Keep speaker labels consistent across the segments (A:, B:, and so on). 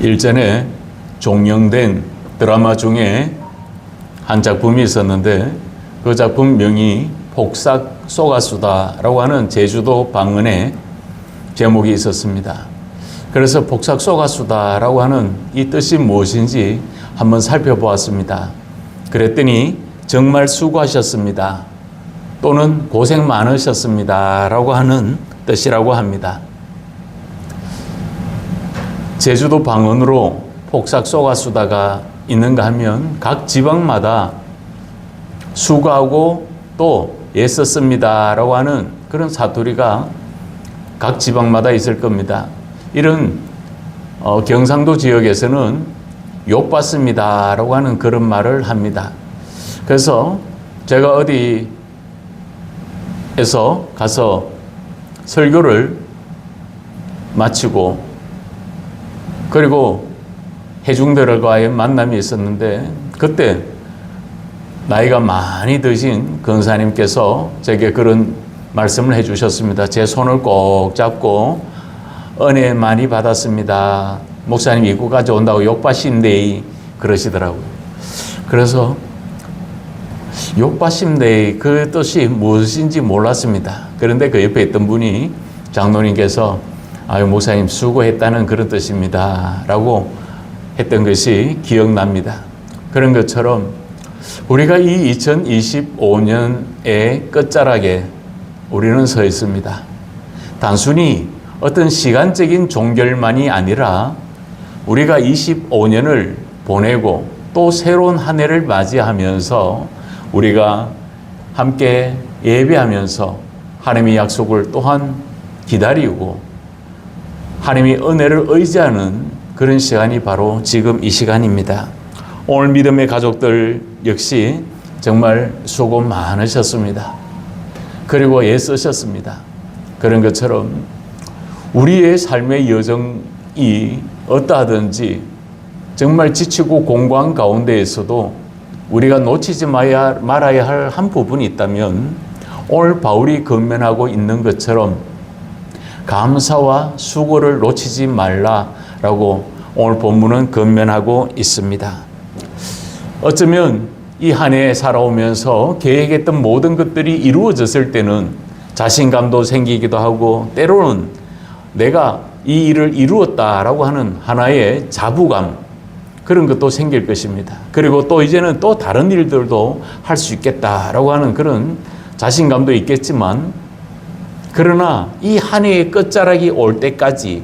A: 일전에 종영된 드라마 중에 한 작품이 있었는데 그 작품 명이 폭삭 쏘가수다라고 하는 제주도 방언의 제목이 있었습니다. 그래서 폭삭 쏘가수다라고 하는 이 뜻이 무엇인지 한번 살펴보았습니다. 그랬더니 정말 수고하셨습니다. 또는 고생 많으셨습니다. 라고 하는 뜻이라고 합니다. 제주도 방언으로 폭삭 쏘가수다가 있는가 하면 각 지방마다 수고하고 또 애썼습니다 라고 하는 그런 사투리가 각 지방마다 있을 겁니다. 이런 경상도 지역에서는 욕받습니다 라고 하는 그런 말을 합니다. 그래서 제가 어디에서 가서 설교를 마치고 그리고 회중들과의 만남이 있었는데 그때 나이가 많이 드신 권사님께서 제게 그런 말씀을 해주셨습니다. 제 손을 꼭 잡고 은혜 많이 받았습니다. 목사님 이구까지 온다고 욕받심데이 그러시더라고요. 그래서 욕받심데이 그 뜻이 무엇인지 몰랐습니다. 그런데 그 옆에 있던 분이 장로님께서 아유 목사님 수고했다는 그런 뜻입니다 라고 했던 것이 기억납니다. 그런 것처럼 우리가 이 2025년의 끝자락에 우리는 서 있습니다. 단순히 어떤 시간적인 종결만이 아니라 우리가 25년을 보내고 또 새로운 한 해를 맞이하면서 우리가 함께 예배하면서 하나님의 약속을 또한 기다리고 하나님의 은혜를 의지하는 그런 시간이 바로 지금 이 시간입니다. 오늘 믿음의 가족들 역시 정말 수고 많으셨습니다. 그리고 애쓰셨습니다. 그런 것처럼 우리의 삶의 여정이 어떠하든지 정말 지치고 공고한 가운데에서도 우리가 놓치지 말아야 할 한 부분이 있다면 오늘 바울이 권면하고 있는 것처럼 감사와 수고를 놓치지 말라라고 오늘 본문은 권면하고 있습니다. 어쩌면 이 한 해 살아오면서 계획했던 모든 것들이 이루어졌을 때는 자신감도 생기기도 하고 때로는 내가 이 일을 이루었다라고 하는 하나의 자부감 그런 것도 생길 것입니다. 그리고 또 이제는 또 다른 일들도 할 수 있겠다라고 하는 그런 자신감도 있겠지만 그러나 이 한 해의 끝자락이 올 때까지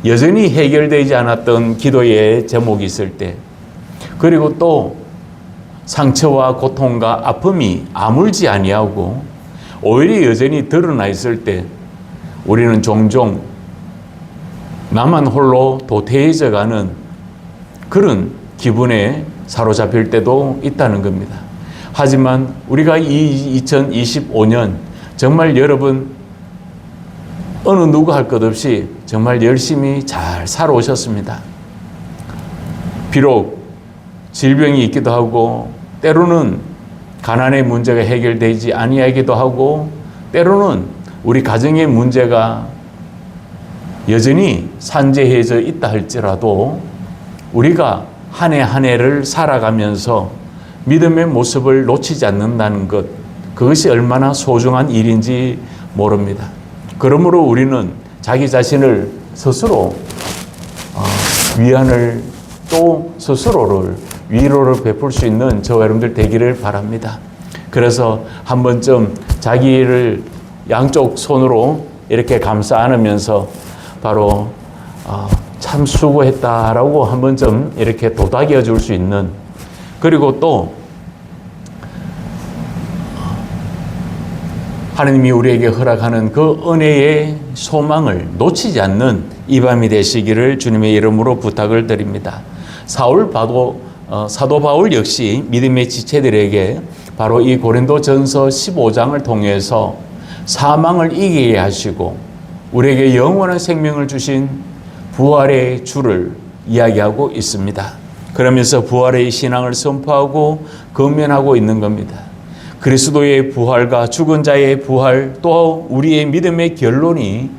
A: 여전히 해결되지 않았던 기도의 제목이 있을 때 그리고 또 상처와 고통과 아픔이 아물지 아니하고 오히려 여전히 드러나 있을 때 우리는 종종 나만 홀로 도태해져 가는 그런 기분에 사로잡힐 때도 있다는 겁니다. 하지만 우리가 이 2025년 정말 여러분 어느 누구 할 것 없이 정말 열심히 잘 살아오셨습니다. 비록 질병이 있기도 하고 때로는 가난의 문제가 해결되지 아니하기도 하고 때로는 우리 가정의 문제가 여전히 산재해져 있다 할지라도 우리가 한 해 한 해를 살아가면서 믿음의 모습을 놓치지 않는다는 것 그것이 얼마나 소중한 일인지 모릅니다. 그러므로 우리는 자기 자신을 스스로 위안을 또 스스로를 위로를 베풀 수 있는 저와 여러분들 되기를 바랍니다. 그래서 한 번쯤 자기를 양쪽 손으로 이렇게 감싸 안으면서 바로 참 수고했다라고 한 번쯤 이렇게 도닥여 줄 수 있는 그리고 또 하나님이 우리에게 허락하는 그 은혜의 소망을 놓치지 않는 이 밤이 되시기를 주님의 이름으로 부탁을 드립니다. 사도 바울 역시 믿음의 지체들에게 바로 이 고린도전서 15장을 통해서 사망을 이기게 하시고 우리에게 영원한 생명을 주신 부활의 주를 이야기하고 있습니다. 그러면서 부활의 신앙을 선포하고 권면하고 있는 겁니다. 그리스도의 부활과 죽은 자의 부활 또 우리의 믿음의 결론이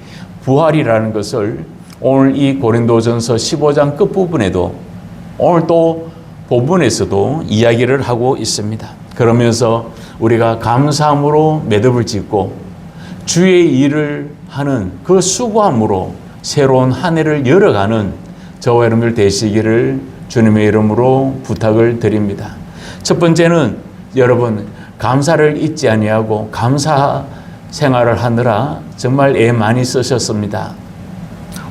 A: 부활이라는 것을 오늘 이 고린도전서 15장 끝부분에도 오늘 또 본문에서도 이야기를 하고 있습니다. 그러면서 우리가 감사함으로 매듭을 짓고 주의 일을 하는 그 수고함으로 새로운 한 해를 열어가는 저와 여러분들 되시기를 주님의 이름으로 부탁을 드립니다. 첫 번째는 여러분 감사를 잊지 아니하고 감사 생활을 하느라 정말 애 많이 쓰셨습니다.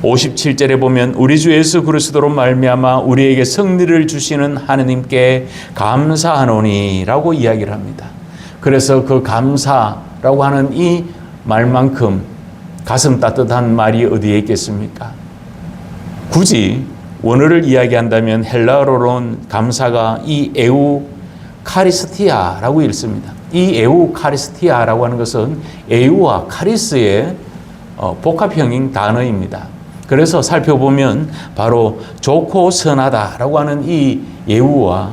A: 57절에 보면 우리 주 예수 그리스도로 말미암아 우리에게 승리를 주시는 하느님께 감사하노니라고 이야기를 합니다. 그래서 그 감사라고 하는 이 말만큼 가슴 따뜻한 말이 어디에 있겠습니까? 굳이 원어를 이야기한다면 헬라어로는 감사가 이 에우카리스티아라고 읽습니다. 이 에우카리스티아라고 하는 것은 에우와 카리스의 복합형인 단어입니다. 그래서 살펴보면 바로 좋고 선하다라고 하는 이 예우와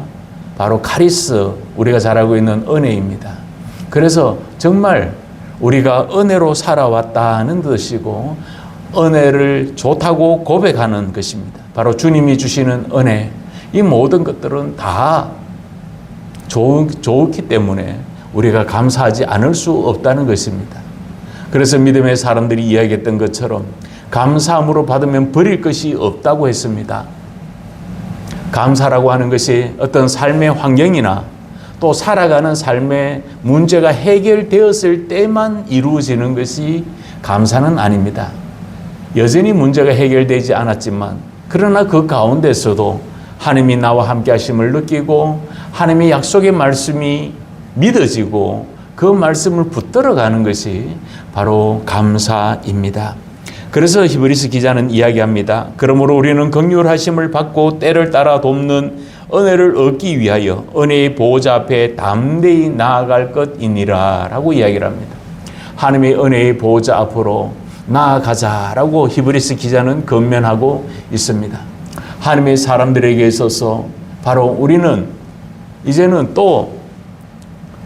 A: 바로 카리스, 우리가 잘 알고 있는 은혜입니다. 그래서 정말 우리가 은혜로 살아왔다는 뜻이고 은혜를 좋다고 고백하는 것입니다. 바로 주님이 주시는 은혜, 이 모든 것들은 다 좋기 때문에 우리가 감사하지 않을 수 없다는 것입니다. 그래서 믿음의 사람들이 이야기했던 것처럼 감사함으로 받으면 버릴 것이 없다고 했습니다. 감사라고 하는 것이 어떤 삶의 환경이나 또 살아가는 삶의 문제가 해결되었을 때만 이루어지는 것이 감사는 아닙니다. 여전히 문제가 해결되지 않았지만 그러나 그 가운데서도 하나님이 나와 함께 하심을 느끼고 하나님의 약속의 말씀이 믿어지고 그 말씀을 붙들어가는 것이 바로 감사입니다. 그래서 히브리서 기자는 이야기합니다. 그러므로 우리는 긍휼하심을 받고 때를 따라 돕는 은혜를 얻기 위하여 은혜의 보호자 앞에 담대히 나아갈 것이니라 라고 이야기를 합니다. 하나님의 은혜의 보호자 앞으로 나아가자라고 히브리서 기자는 권면하고 있습니다. 하나님의 사람들에게 있어서 바로 우리는 이제는 또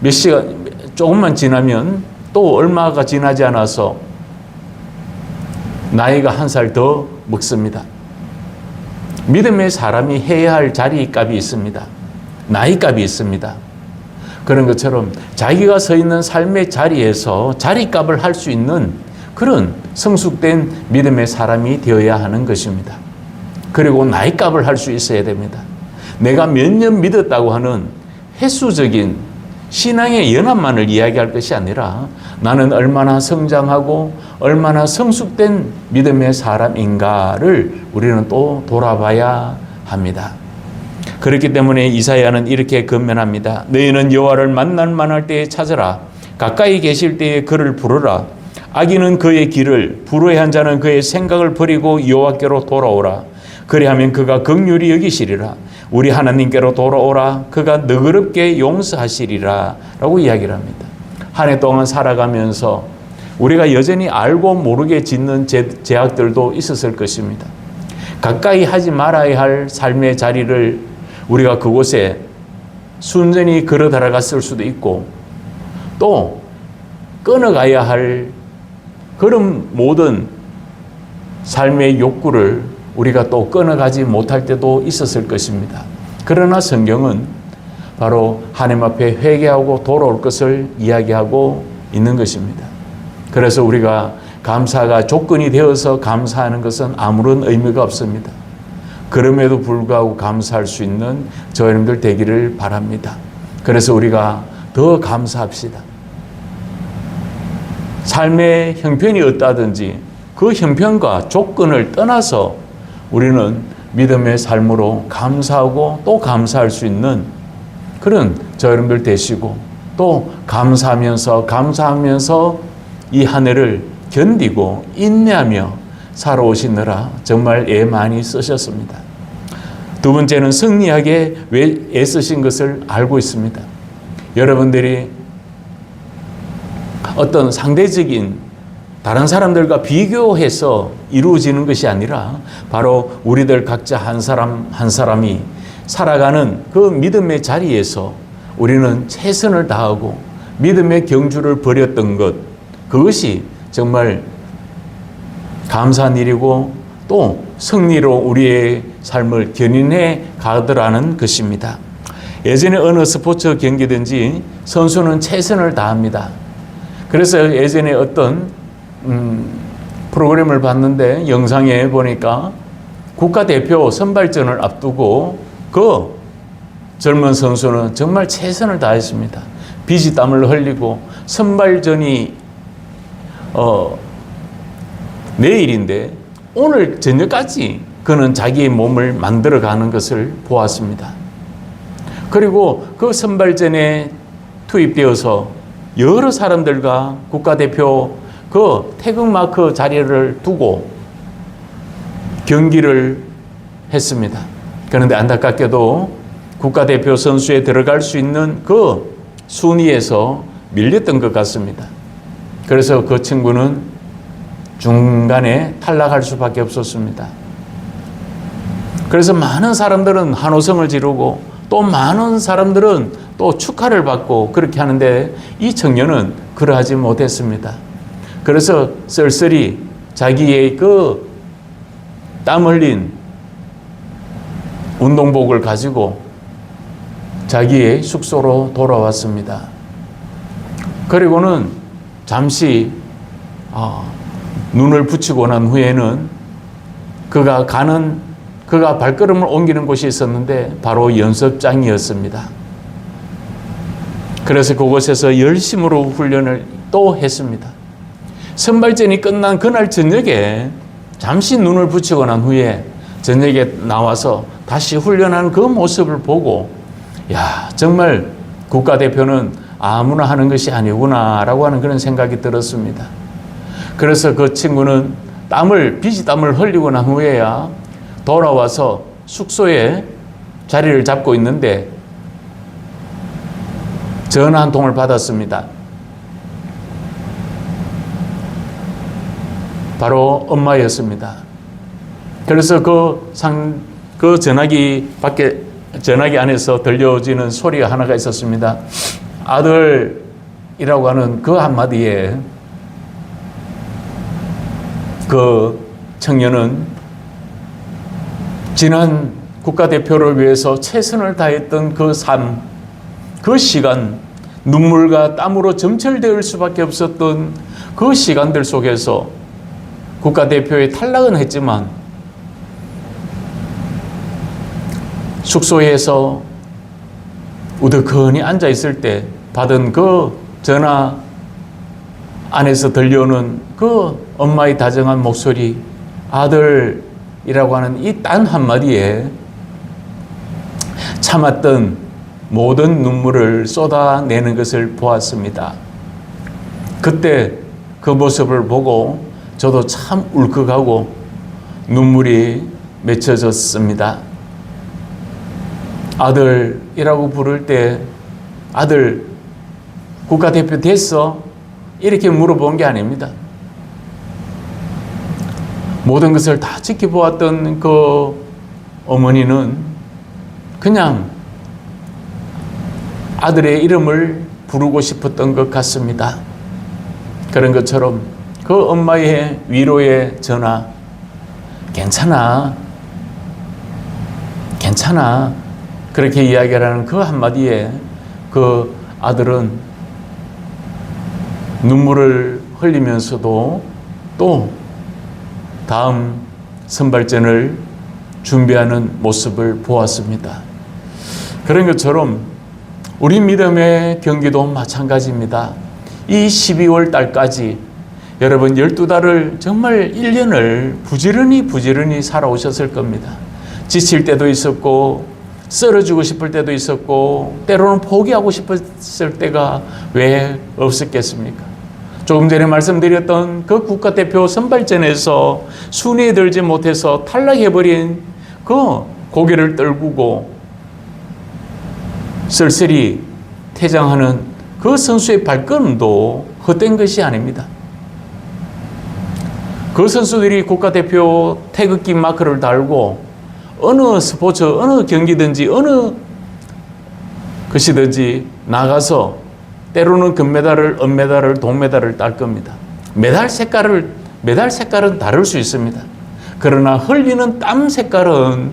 A: 몇 시간 조금만 지나면 또 얼마가 지나지 않아서 나이가 한 살 더 먹습니다. 믿음의 사람이 해야 할 자리값이 있습니다. 나이값이 있습니다. 그런 것처럼 자기가 서 있는 삶의 자리에서 자리값을 할 수 있는 그런 성숙된 믿음의 사람이 되어야 하는 것입니다. 그리고 나이값을 할 수 있어야 됩니다. 내가 몇 년 믿었다고 하는 횟수적인 신앙의 연합만을 이야기할 것이 아니라 나는 얼마나 성장하고 얼마나 성숙된 믿음의 사람인가를 우리는 또 돌아봐야 합니다. 그렇기 때문에 이사야는 이렇게 권면합니다. 너희는 여호와를 만날 만할 때에 찾으라. 가까이 계실 때에 그를 부르라. 악인은 그의 길을, 불의한 자는 그의 생각을 버리고 여호와께로 돌아오라. 그리하면 그가 긍휼히 여기시리라. 우리 하나님께로 돌아오라. 그가 너그럽게 용서하시리라 라고 이야기를 합니다. 한 해 동안 살아가면서 우리가 여전히 알고 모르게 짓는 죄악들도 있었을 것입니다. 가까이 하지 말아야 할 삶의 자리를 우리가 그곳에 순전히 걸어 들어갔을 수도 있고 또 끊어가야 할 그런 모든 삶의 욕구를 우리가 또 끊어가지 못할 때도 있었을 것입니다. 그러나 성경은 바로 하나님 앞에 회개하고 돌아올 것을 이야기하고 있는 것입니다. 그래서 우리가 감사가 조건이 되어서 감사하는 것은 아무런 의미가 없습니다. 그럼에도 불구하고 감사할 수 있는 저와 여러분들 되기를 바랍니다. 그래서 우리가 더 감사합시다. 삶의 형편이 어떠하든지 그 형편과 조건을 떠나서 우리는 믿음의 삶으로 감사하고 또 감사할 수 있는 그런 저와 여러분들 되시고 또 감사하면서 이 한 해를 견디고 인내하며 살아오시느라 정말 애 많이 쓰셨습니다. 두 번째는 승리하게 애쓰신 것을 알고 있습니다. 여러분들이 어떤 상대적인 다른 사람들과 비교해서 이루어지는 것이 아니라 바로 우리들 각자 한 사람 한 사람이 살아가는 그 믿음의 자리에서 우리는 최선을 다하고 믿음의 경주를 벌였던 것, 그것이 정말 감사한 일이고 또 승리로 우리의 삶을 견인해 가더라는 것입니다. 예전에 어느 스포츠 경기든지 선수는 최선을 다합니다. 그래서 예전에 어떤 프로그램을 봤는데 영상에 보니까 국가대표 선발전을 앞두고 그 젊은 선수는 정말 최선을 다했습니다. 피지 땀을 흘리고 선발전이 내일인데 오늘 저녁까지 그는 자기의 몸을 만들어가는 것을 보았습니다. 그리고 그 선발전에 투입되어서 여러 사람들과 국가대표 그 태극마크 자리를 두고 경기를 했습니다. 그런데 안타깝게도 국가대표 선수에 들어갈 수 있는 그 순위에서 밀렸던 것 같습니다. 그래서 그 친구는 중간에 탈락할 수밖에 없었습니다. 그래서 많은 사람들은 환호성을 지르고 또 많은 사람들은 또 축하를 받고 그렇게 하는데 이 청년은 그러하지 못했습니다. 그래서 쓸쓸히 자기의 그 땀 흘린 운동복을 가지고 자기의 숙소로 돌아왔습니다. 그리고는 잠시 눈을 붙이고 난 후에는 그가 발걸음을 옮기는 곳이 있었는데 바로 연습장이었습니다. 그래서 그곳에서 열심으로 훈련을 또 했습니다. 선발전이 끝난 그날 저녁에 잠시 눈을 붙이고 난 후에 저녁에 나와서 다시 훈련하는 그 모습을 보고 야, 정말 국가대표는 아무나 하는 것이 아니구나라고 하는 그런 생각이 들었습니다. 그래서 그 친구는 비지땀을 흘리고 난 후에야 돌아와서 숙소에 자리를 잡고 있는데 전화 한 통을 받았습니다. 바로 엄마였습니다. 그래서 그 전화기 안에서 들려지는 소리가 하나가 있었습니다. 아들이라고 하는 그 한마디에 그 청년은 지난 국가대표를 위해서 최선을 다했던 그 삶, 그 시간, 눈물과 땀으로 점철될 수밖에 없었던 그 시간들 속에서 국가대표에 탈락은 했지만 숙소에서 우두커니 앉아 있을 때 받은 그 전화 안에서 들려오는 그 엄마의 다정한 목소리, 아들이라고 하는 이 단 한마디에 참았던 모든 눈물을 쏟아내는 것을 보았습니다. 그때 그 모습을 보고 저도 참 울컥하고 눈물이 맺혀졌습니다. 아들이라고 부를 때 아들 국가대표 됐어? 이렇게 물어본 게 아닙니다. 모든 것을 다 지켜보았던 그 어머니는 그냥 아들의 이름을 부르고 싶었던 것 같습니다. 그런 것처럼 그 엄마의 위로의 전화, 괜찮아, 괜찮아, 그렇게 이야기하는 그 한마디에 그 아들은 눈물을 흘리면서도 또 다음 선발전을 준비하는 모습을 보았습니다. 그런 것처럼 우리 믿음의 경기도 마찬가지입니다. 이 12월 달까지 여러분 12달을 정말 1년을 부지런히 살아오셨을 겁니다. 지칠 때도 있었고 쓰러지고 싶을 때도 있었고 때로는 포기하고 싶었을 때가 왜 없었겠습니까? 조금 전에 말씀드렸던 그 국가대표 선발전에서 순위에 들지 못해서 탈락해버린 그 고개를 떨구고 쓸쓸히 퇴장하는 그 선수의 발걸음도 헛된 것이 아닙니다. 그 선수들이 국가대표 태극기 마크를 달고 어느 스포츠, 어느 경기든지 어느 것이든지 나가서 때로는 금메달을, 은메달을, 동메달을 딸 겁니다. 메달 색깔은 다를 수 있습니다. 그러나 흘리는 땀 색깔은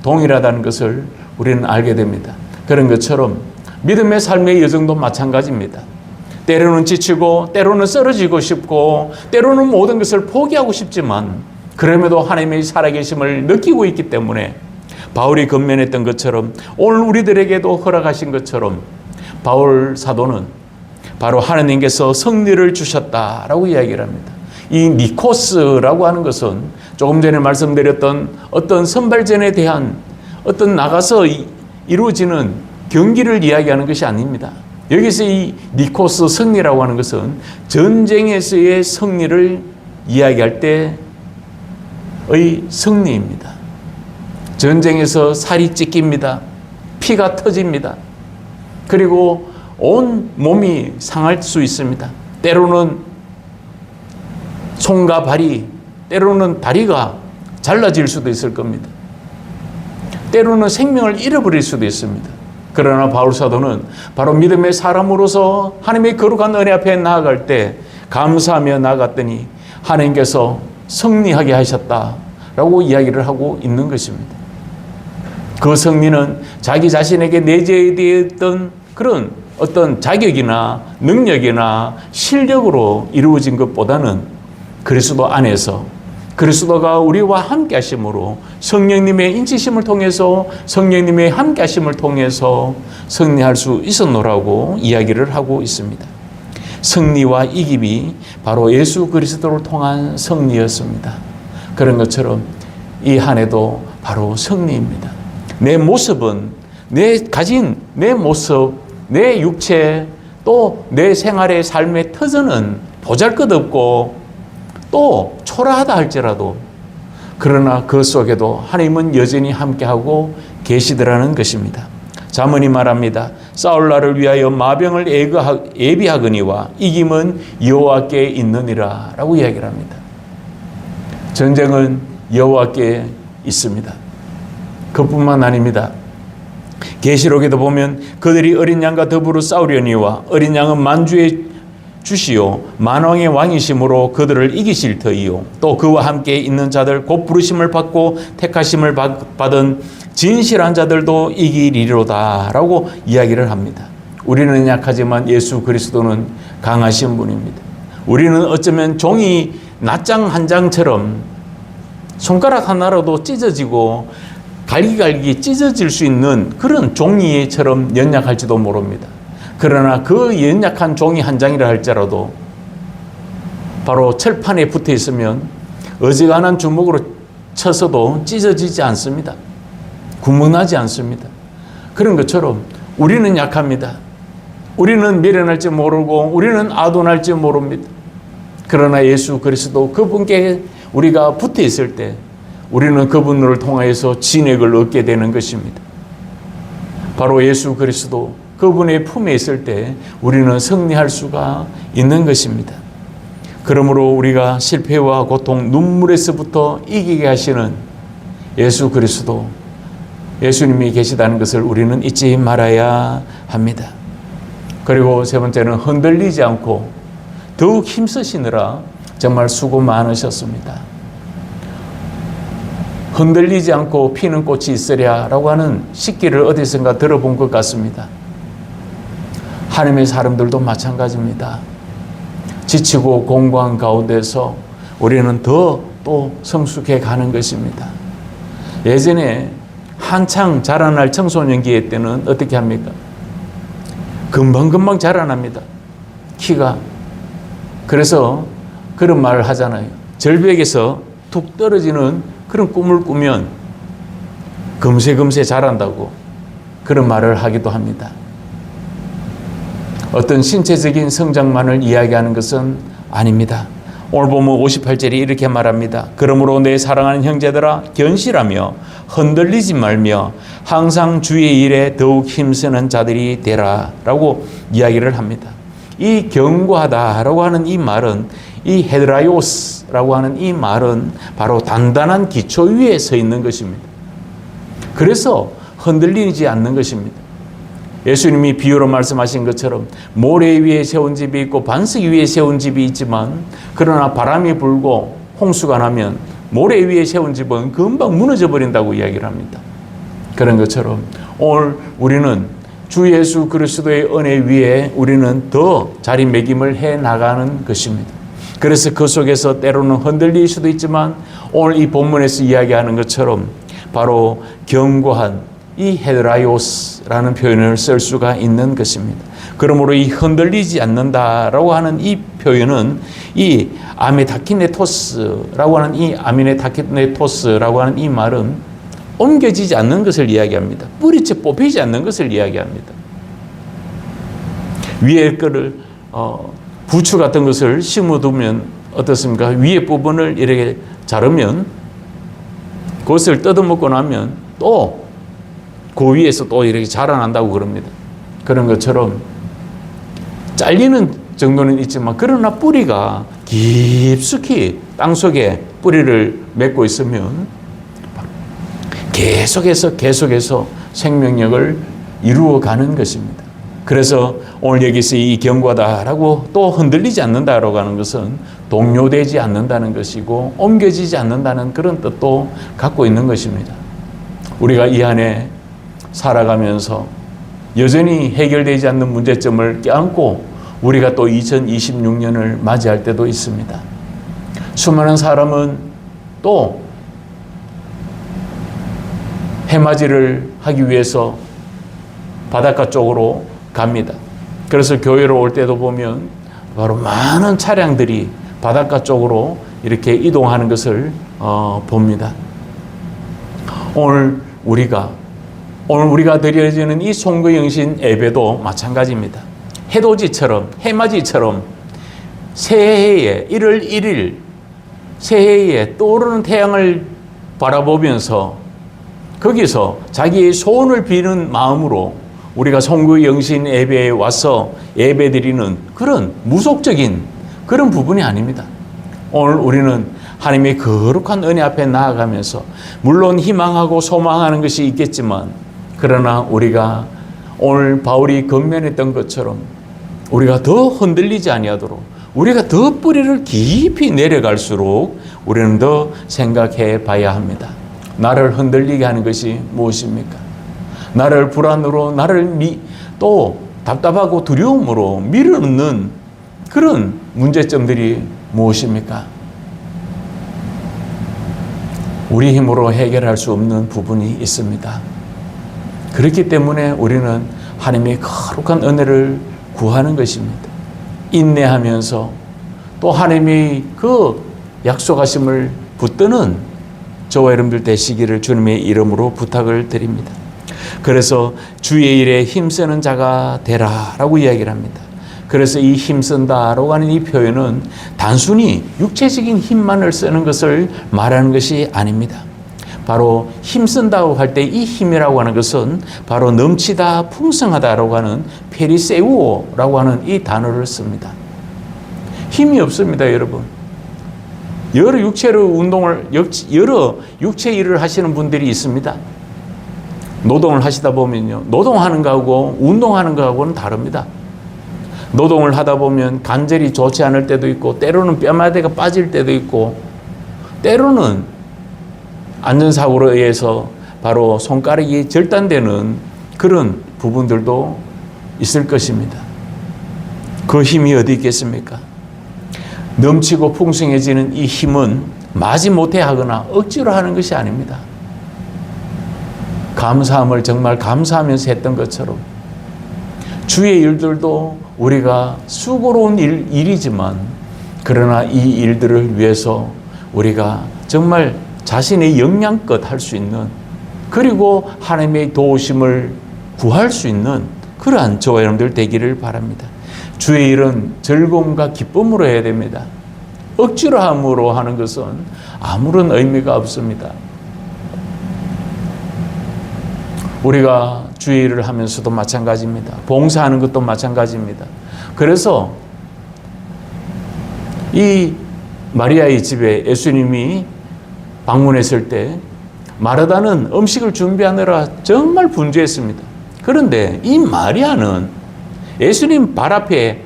A: 동일하다는 것을 우리는 알게 됩니다. 그런 것처럼 믿음의 삶의 여정도 마찬가지입니다. 때로는 지치고 때로는 쓰러지고 싶고 때로는 모든 것을 포기하고 싶지만 그럼에도 하나님의 살아계심을 느끼고 있기 때문에 바울이 건면했던 것처럼 오늘 우리들에게도 허락하신 것처럼 바울 사도는 바로 하나님께서 승리를 주셨다라고 이야기를 합니다. 이 니코스라고 하는 것은 조금 전에 말씀드렸던 어떤 선발전에 대한 어떤 나가서 이루어지는 경기를 이야기하는 것이 아닙니다. 여기서 이 니코스 승리라고 하는 것은 전쟁에서의 승리를 이야기할 때의 승리입니다. 전쟁에서 살이 찢깁니다. 피가 터집니다. 그리고 온 몸이 상할 수 있습니다. 때로는 손과 발이, 때로는 다리가 잘라질 수도 있을 겁니다. 때로는 생명을 잃어버릴 수도 있습니다. 그러나 바울 사도는 바로 믿음의 사람으로서 하나님의 거룩한 은혜 앞에 나아갈 때 감사하며 나아갔더니 하나님께서 승리하게 하셨다라고 이야기를 하고 있는 것입니다. 그 승리는 자기 자신에게 내재되었던 그런 어떤 자격이나 능력이나 실력으로 이루어진 것보다는 그리스도 안에서 그리스도가 우리와 함께 하심으로 성령님의 인치심을 통해서 성령님의 함께 하심을 통해서 승리할 수 있었노라고 이야기를 하고 있습니다. 승리와 이김이 바로 예수 그리스도를 통한 승리였습니다. 그런 것처럼 이 한 해도 바로 승리입니다. 내 모습은 내 가진 내 모습, 내 육체, 또 내 생활의 삶의 터전은 보잘것없고 또 초라하다 할지라도 그러나 그 속에도 하나님은 여전히 함께하고 계시더라는 것입니다. 잠언이 말합니다. 싸울 날을 위하여 마병을 예비하거니와 이김은 여호와께 있느니라 라고 이야기를 합니다. 전쟁은 여호와께 있습니다. 그뿐만 아닙니다. 계시록에도 보면 그들이 어린 양과 더불어 싸우려니와 어린 양은 만주의 주시오 만왕의 왕이심으로 그들을 이기실 터이요 또 그와 함께 있는 자들 곧 부르심을 받고 택하심을 받은 진실한 자들도 이기리로다 라고 이야기를 합니다. 우리는 약하지만 예수 그리스도는 강하신 분입니다. 우리는 어쩌면 종이 낱장 한 장처럼 손가락 하나라도 찢어지고 갈기갈기 찢어질 수 있는 그런 종이처럼 연약할지도 모릅니다. 그러나 그 연약한 종이 한 장이라 할지라도 바로 철판에 붙어 있으면 어지간한 주먹으로 쳐서도 찢어지지 않습니다. 구멍나지 않습니다. 그런 것처럼 우리는 약합니다. 우리는 미련할지 모르고 우리는 아둔할지 모릅니다. 그러나 예수 그리스도 그분께 우리가 붙어 있을 때 우리는 그분을 통하여서 진액을 얻게 되는 것입니다. 바로 예수 그리스도 그분의 품에 있을 때 우리는 승리할 수가 있는 것입니다. 그러므로 우리가 실패와 고통, 눈물에서부터 이기게 하시는 예수 그리스도, 예수님이 계시다는 것을 우리는 잊지 말아야 합니다. 그리고 세 번째는 흔들리지 않고 더욱 힘쓰시느라 정말 수고 많으셨습니다. 흔들리지 않고 피는 꽃이 있으랴라고 하는 식기를 어디선가 들어본 것 같습니다. 하나님의 사람들도 마찬가지입니다. 지치고 공고한 가운데서 우리는 더 또 성숙해 가는 것입니다. 예전에 한창 자라날 청소년기 때는 어떻게 합니까? 금방금방 자라납니다. 키가. 그래서 그런 말을 하잖아요. 절벽에서 툭 떨어지는 그런 꿈을 꾸면 금세금세 자란다고 그런 말을 하기도 합니다. 어떤 신체적인 성장만을 이야기하는 것은 아닙니다. 오늘 보면 58절이 이렇게 말합니다. 그러므로 내 사랑하는 형제들아 견실하며 흔들리지 말며 항상 주의 일에 더욱 힘쓰는 자들이 되라 라고 이야기를 합니다. 이 견고하다라고 하는 이 말은 이 헤드라이오스라고 하는 이 말은 바로 단단한 기초 위에 서 있는 것입니다. 그래서 흔들리지 않는 것입니다. 예수님이 비유로 말씀하신 것처럼 모래 위에 세운 집이 있고 반석 위에 세운 집이 있지만 그러나 바람이 불고 홍수가 나면 모래 위에 세운 집은 금방 무너져 버린다고 이야기를 합니다. 그런 것처럼 오늘 우리는 주 예수 그리스도의 은혜 위에 우리는 더 자리매김을 해 나가는 것입니다. 그래서 그 속에서 때로는 흔들릴 수도 있지만 오늘 이 본문에서 이야기하는 것처럼 바로 견고한 이 헤드라이오스라는 표현을 쓸 수가 있는 것입니다. 그러므로 이 흔들리지 않는다라고 하는 이 표현은 이 아메타키네토스라고 하는 이 아미네타키네토스라고 하는 이 말은 옮겨지지 않는 것을 이야기합니다. 뿌리째 뽑히지 않는 것을 이야기합니다. 위에 거를 부추 같은 것을 심어두면 어떻습니까? 위에 부분을 이렇게 자르면 그것을 뜯어먹고 나면 또 그 위에서 또 이렇게 자라난다고 그럽니다. 그런 것처럼 잘리는 정도는 있지만 그러나 뿌리가 깊숙이 땅속에 뿌리를 맺고 있으면 계속해서 생명력을 이루어가는 것입니다. 그래서 오늘 여기서 이 견고하다라고 또 흔들리지 않는다라고 하는 것은 동요되지 않는다는 것이고 옮겨지지 않는다는 그런 뜻도 갖고 있는 것입니다. 우리가 이 안에 살아가면서 여전히 해결되지 않는 문제점을 껴안고 우리가 또 2026년을 맞이할 때도 있습니다. 수많은 사람은 또 해맞이를 하기 위해서 바닷가 쪽으로 갑니다. 그래서 교회로 올 때도 보면 바로 많은 차량들이 바닷가 쪽으로 이렇게 이동하는 것을 봅니다. 오늘 우리가 드려지는 이 송구영신 예배도 마찬가지입니다. 해돋이처럼 해맞이처럼 새해에 1월 1일 새해에 떠오르는 태양을 바라보면서 거기서 자기의 소원을 비는 마음으로 우리가 송구영신 예배에 와서 예배드리는 그런 무속적인 그런 부분이 아닙니다. 오늘 우리는 하나님의 거룩한 은혜 앞에 나아가면서 물론 희망하고 소망하는 것이 있겠지만 그러나 우리가 오늘 바울이 권면했던 것처럼 우리가 더 흔들리지 아니하도록 우리가 더 뿌리를 깊이 내려갈수록 우리는 더 생각해 봐야 합니다. 나를 흔들리게 하는 것이 무엇입니까? 나를 불안으로 또 답답하고 두려움으로 밀어넣는 그런 문제점들이 무엇입니까? 우리 힘으로 해결할 수 없는 부분이 있습니다. 그렇기 때문에 우리는 하나님의 거룩한 은혜를 구하는 것입니다. 인내하면서 또 하나님의 그 약속하심을 붙드는 저와 여러분들 되시기를 주님의 이름으로 부탁을 드립니다. 그래서 주의 일에 힘쓰는 자가 되라라고 이야기를 합니다. 그래서 이 힘쓴다라고 하는 이 표현은 단순히 육체적인 힘만을 쓰는 것을 말하는 것이 아닙니다. 바로 힘쓴다고 할 때 이 힘이라고 하는 것은 바로 넘치다, 풍성하다라고 하는 페리세우오라고 하는 이 단어를 씁니다. 힘이 없습니다, 여러분. 여러 육체 일을 하시는 분들이 있습니다. 노동을 하시다 보면요, 노동하는 거하고 운동하는 거하고는 다릅니다. 노동을 하다 보면 관절이 좋지 않을 때도 있고 때로는 뼈마디가 빠질 때도 있고 때로는 안전사고로 의해서 바로 손가락이 절단되는 그런 부분들도 있을 것입니다. 그 힘이 어디 있겠습니까? 넘치고 풍성해지는 이 힘은 마지못해 하거나 억지로 하는 것이 아닙니다. 감사함을 정말 감사하면서 했던 것처럼 주의 일들도 우리가 수고로운 일이지만 그러나 이 일들을 위해서 우리가 정말 자신의 역량껏 할 수 있는 그리고 하나님의 도우심을 구할 수 있는 그러한 저와 여러분들 되기를 바랍니다. 주의 일은 즐거움과 기쁨으로 해야 됩니다. 억지로 함으로 하는 것은 아무런 의미가 없습니다. 우리가 주의 일을 하면서도 마찬가지입니다. 봉사하는 것도 마찬가지입니다. 그래서 이 마리아의 집에 예수님이 방문했을 때 마르다는 음식을 준비하느라 정말 분주했습니다. 그런데 이 마리아는 예수님 발 앞에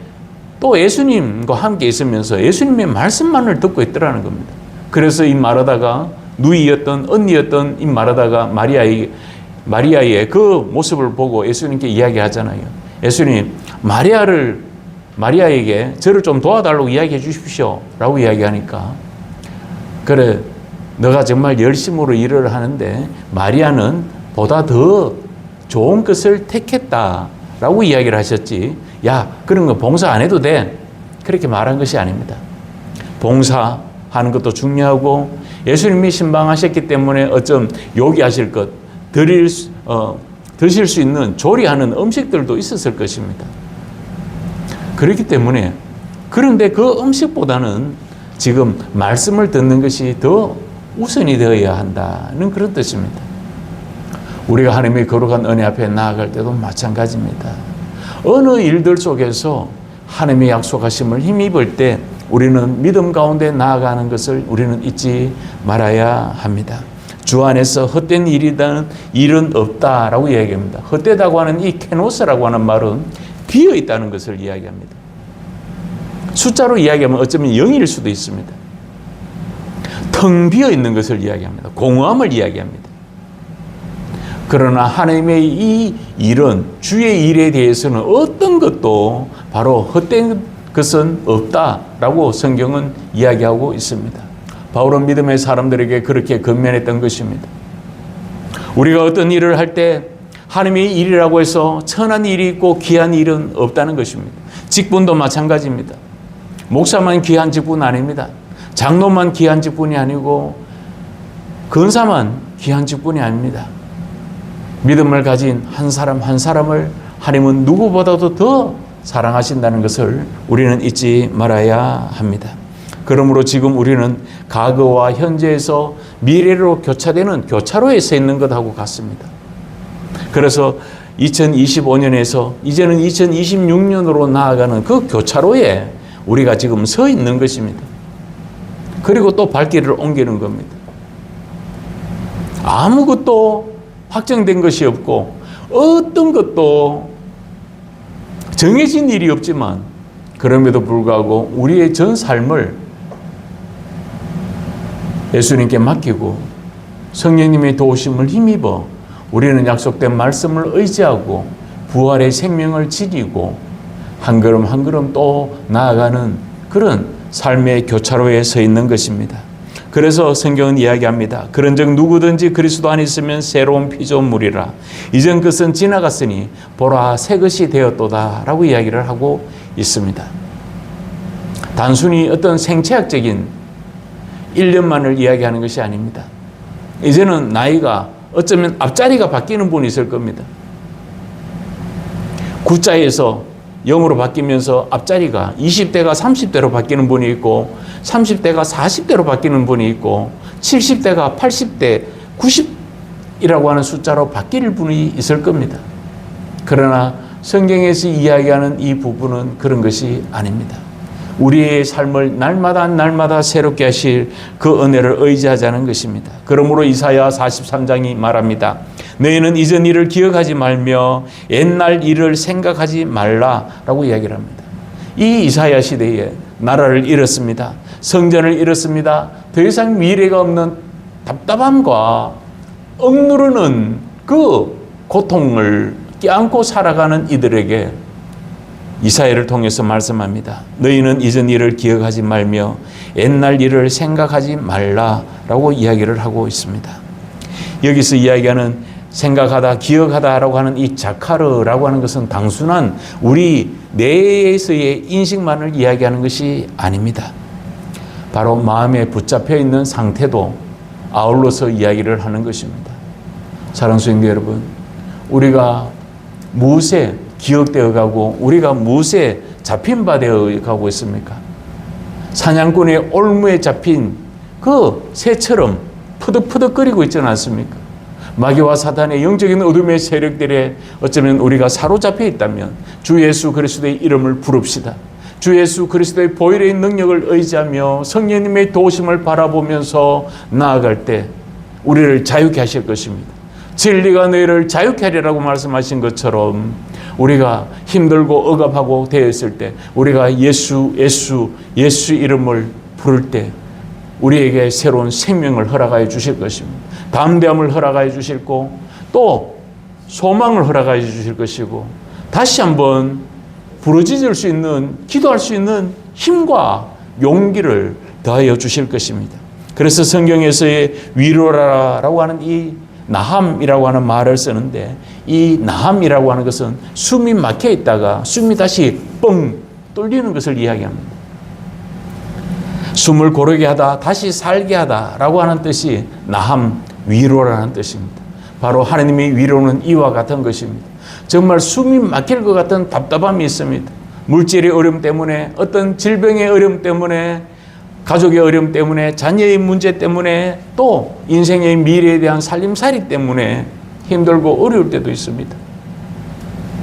A: 또 예수님과 함께 있으면서 예수님의 말씀만을 듣고 있더라는 겁니다. 그래서 이 마르다가 누이였던 언니였던 이 마르다가 마리아의 그 모습을 보고 예수님께 이야기하잖아요. 예수님, 마리아에게 저를 좀 도와달라고 이야기해 주십시오 라고 이야기하니까, 그래, 너가 정말 열심으로 일을 하는데 마리아는 보다 더 좋은 것을 택했다 라고 이야기를 하셨지, 야, 그런 거 봉사 안 해도 돼, 그렇게 말한 것이 아닙니다. 봉사하는 것도 중요하고, 예수님이 신방하셨기 때문에 어쩜 요기하실 것, 드실 수 있는 조리하는 음식들도 있었을 것입니다. 그렇기 때문에, 그런데 그 음식보다는 지금 말씀을 듣는 것이 더 우선이 되어야 한다는 그런 뜻입니다. 우리가 하나님의 거룩한 은혜 앞에 나아갈 때도 마찬가지입니다. 어느 일들 속에서 하나님의 약속하심을 힘입을 때 우리는 믿음 가운데 나아가는 것을 우리는 잊지 말아야 합니다. 주 안에서 헛된 일은 없다라고 이야기합니다. 헛되다고 하는 이 케노스라고 하는 말은 비어 있다는 것을 이야기합니다. 숫자로 이야기하면 어쩌면 0일 수도 있습니다. 텅 비어 있는 것을 이야기합니다. 공허함을 이야기합니다. 그러나 하나님의 이 일은, 주의 일에 대해서는 어떤 것도 바로 헛된 것은 없다라고 성경은 이야기하고 있습니다. 바울은 믿음의 사람들에게 그렇게 권면했던 것입니다. 우리가 어떤 일을 할 때 하나님의 일이라고 해서 천한 일이 있고 귀한 일은 없다는 것입니다. 직분도 마찬가지입니다. 목사만 귀한 직분 아닙니다. 장로만 귀한 직분이 아니고 근사만 귀한 직분이 아닙니다. 믿음을 가진 한 사람 한 사람을 하나님은 누구보다도 더 사랑하신다는 것을 우리는 잊지 말아야 합니다. 그러므로 지금 우리는 과거와 현재에서 미래로 교차되는 교차로에 서 있는 것하고 같습니다. 그래서 2025년에서 이제는 2026년으로 나아가는 그 교차로에 우리가 지금 서 있는 것입니다. 그리고 또 발길을 옮기는 겁니다. 아무것도 확정된 것이 없고 어떤 것도 정해진 일이 없지만, 그럼에도 불구하고 우리의 전 삶을 예수님께 맡기고 성령님의 도우심을 힘입어 우리는 약속된 말씀을 의지하고 부활의 생명을 지니고 한 걸음 한 걸음 또 나아가는 그런 삶의 교차로에 서 있는 것입니다. 그래서 성경은 이야기합니다. 그런즉 누구든지 그리스도 안에 있으면 새로운 피조물이라. 이전 것은 지나갔으니 보라 새 것이 되었도다 라고 이야기를 하고 있습니다. 단순히 어떤 생체학적인 1년만을 이야기하는 것이 아닙니다. 이제는 나이가 어쩌면 앞자리가 바뀌는 분이 있을 겁니다. 9자에서 0으로 바뀌면서 앞자리가 20대가 30대로 바뀌는 분이 있고 30대가 40대로 바뀌는 분이 있고 70대가 80대, 90이라고 하는 숫자로 바뀔 분이 있을 겁니다. 그러나 성경에서 이야기하는 이 부분은 그런 것이 아닙니다. 우리의 삶을 날마다 새롭게 하실 그 은혜를 의지하자는 것입니다. 그러므로 이사야 43장이 말합니다. 너희는 이전 일을 기억하지 말며 옛날 일을 생각하지 말라라고 이야기를 합니다. 이 이사야 시대에 나라를 잃었습니다. 성전을 잃었습니다. 더 이상 미래가 없는 답답함과 억누르는 그 고통을 껴안고 살아가는 이들에게 이사야를 통해서 말씀합니다. 너희는 이전 일을 기억하지 말며 옛날 일을 생각하지 말라라고 이야기를 하고 있습니다. 여기서 이야기하는 생각하다, 기억하다라고 하는 이 자카르라고 하는 것은 단순한 우리 내에서의 인식만을 이야기하는 것이 아닙니다. 바로 마음에 붙잡혀 있는 상태도 아울러서 이야기를 하는 것입니다. 사랑하는 성도 여러분, 우리가 무엇에 기억되어 가고 우리가 무엇에 잡힌 바 되어 가고 있습니까? 사냥꾼의 올무에 잡힌 그 새처럼 푸득푸득거리고 있지 않습니까? 마귀와 사탄의 영적인 어둠의 세력들에 어쩌면 우리가 사로잡혀 있다면 주 예수 그리스도의 이름을 부릅시다. 주 예수 그리스도의 보혈의 능력을 의지하며 성령님의 도우심을 바라보면서 나아갈 때 우리를 자유케 하실 것입니다. 진리가 너희를 자유케 하리라고 말씀하신 것처럼 우리가 힘들고 억압하고 되었을 때 우리가 예수 이름을 부를 때 우리에게 새로운 생명을 허락하여 주실 것입니다. 담대함을 허락하여 주실고 또 소망을 허락하여 주실 것이고 다시 한번 부르짖을 수 있는, 기도할 수 있는 힘과 용기를 더하여 주실 것입니다. 그래서 성경에서의 위로라라고 하는 이 나함이라고 하는 말을 쓰는데 이 나함이라고 하는 것은 숨이 막혀 있다가 숨이 다시 뻥 뚫리는 것을 이야기합니다. 숨을 고르게 하다, 다시 살게 하다라고 하는 뜻이 나함, 위로라는 뜻입니다. 바로 하나님의 위로는 이와 같은 것입니다. 정말 숨이 막힐 것 같은 답답함이 있습니다. 물질의 어려움 때문에, 어떤 질병의 어려움 때문에, 가족의 어려움 때문에, 자녀의 문제 때문에, 또 인생의 미래에 대한 살림살이 때문에 힘들고 어려울 때도 있습니다.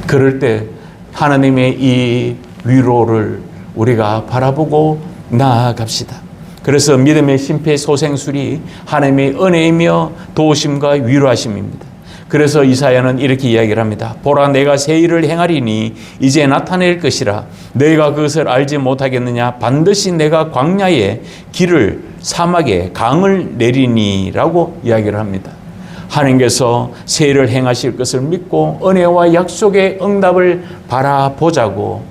A: 그럴 때 하나님의 이 위로를 우리가 바라보고 나아갑시다. 그래서 믿음의 심폐소생술이 하나님의 은혜이며 도우심과 위로하심입니다. 그래서 이사야는 이렇게 이야기를 합니다. 보라, 내가 새 일을 행하리니 이제 나타낼 것이라. 너희가 그것을 알지 못하겠느냐? 반드시 내가 광야에 길을, 사막에 강을 내리니라고 이야기를 합니다. 하나님께서 새 일을 행하실 것을 믿고 은혜와 약속의 응답을 바라보자고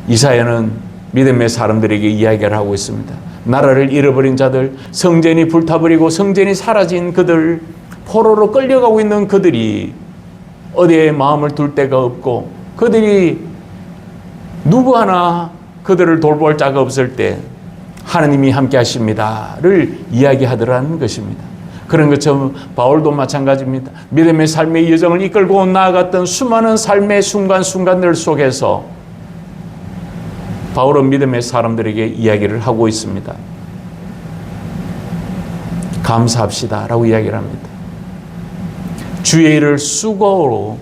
A: 이사야는 믿음의 사람들에게 이야기를 하고 있습니다. 나라를 잃어버린 자들, 성전이 불타버리고 성전이 사라진 그들, 포로로 끌려가고 있는 그들이 어디에 마음을 둘 데가 없고 그들이 누구 하나 그들을 돌볼 자가 없을 때 하나님이 함께 하십니다를 이야기하더라는 것입니다. 그런 것처럼 바울도 마찬가지입니다. 믿음의 삶의 여정을 이끌고 나아갔던 수많은 삶의 순간순간들 속에서 바울은 믿음의 사람들에게 이야기를 하고 있습니다. 감사합시다 라고 이야기를 합니다. 주의 일을 수고로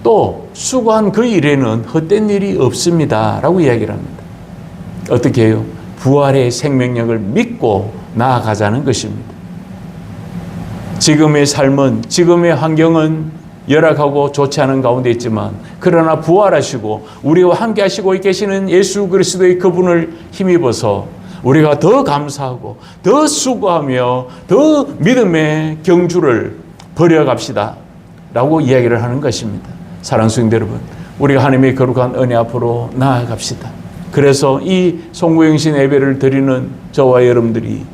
A: 또 수고한 그 일에는 헛된 일이 없습니다 라고 이야기를 합니다. 어떻게 해요? 부활의 생명력을 믿고 나아가자는 것입니다. 지금의 삶은, 지금의 환경은 열악하고 좋지 않은 가운데 있지만 그러나 부활하시고 우리와 함께 하시고 계시는 예수 그리스도의 그분을 힘입어서 우리가 더 감사하고 더 수고하며 더 믿음의 경주를 버려갑시다 라고 이야기를 하는 것입니다. 사랑하는 성도 여러분, 우리가 하나님의 거룩한 은혜 앞으로 나아갑시다. 그래서 이 송구영신 예배를 드리는 저와 여러분들이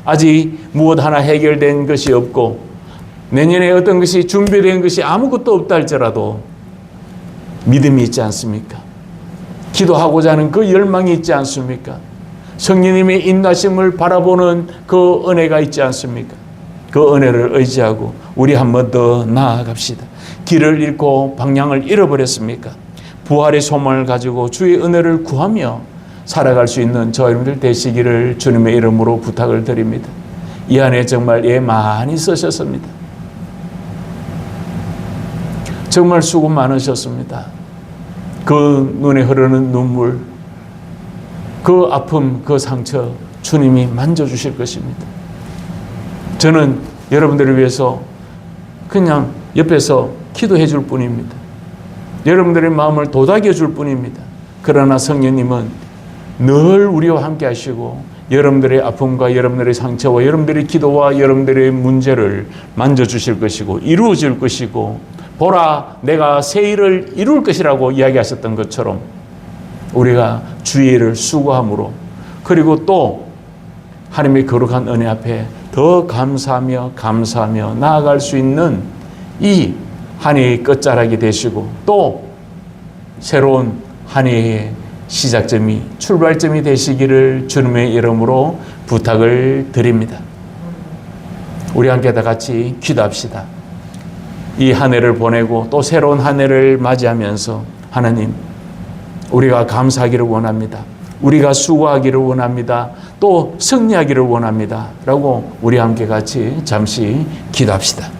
A: 아직 무엇 하나 해결된 것이 없고 내년에 어떤 것이 준비된 것이 아무것도 없다 할지라도 믿음이 있지 않습니까? 기도하고자 하는 그 열망이 있지 않습니까? 성령님의 인도하심을 바라보는 그 은혜가 있지 않습니까? 그 은혜를 의지하고 우리 한 번 더 나아갑시다. 길을 잃고 방향을 잃어버렸습니까? 부활의 소망을 가지고 주의 은혜를 구하며 살아갈 수 있는 저 여러분들 되시기를 주님의 이름으로 부탁을 드립니다. 이 안에 정말 애 많이 쓰셨습니다. 정말 수고 많으셨습니다. 그 눈에 흐르는 눈물, 그 아픔, 그 상처 주님이 만져주실 것입니다. 저는 여러분들을 위해서 그냥 옆에서 기도해 줄 뿐입니다. 여러분들의 마음을 도닥여 줄 뿐입니다. 그러나 성령님은 늘 우리와 함께 하시고 여러분들의 아픔과 여러분들의 상처와 여러분들의 기도와 여러분들의 문제를 만져주실 것이고 이루어질 것이고 보라 내가 새 일을 이룰 것이라고 이야기하셨던 것처럼 우리가 주의 일을 수고함으로 그리고 또 하나님의 거룩한 은혜 앞에 더 감사하며 나아갈 수 있는 이 한 해의 끝자락이 되시고 또 새로운 한 해의 시작점이 출발점이 되시기를 주님의 이름으로 부탁을 드립니다. 우리 함께 다 같이 기도합시다. 이 한 해를 보내고 또 새로운 한 해를 맞이하면서 하나님 우리가 감사하기를 원합니다. 우리가 수고하기를 원합니다. 또 승리하기를 원합니다. 라고 우리 함께 같이 잠시 기도합시다.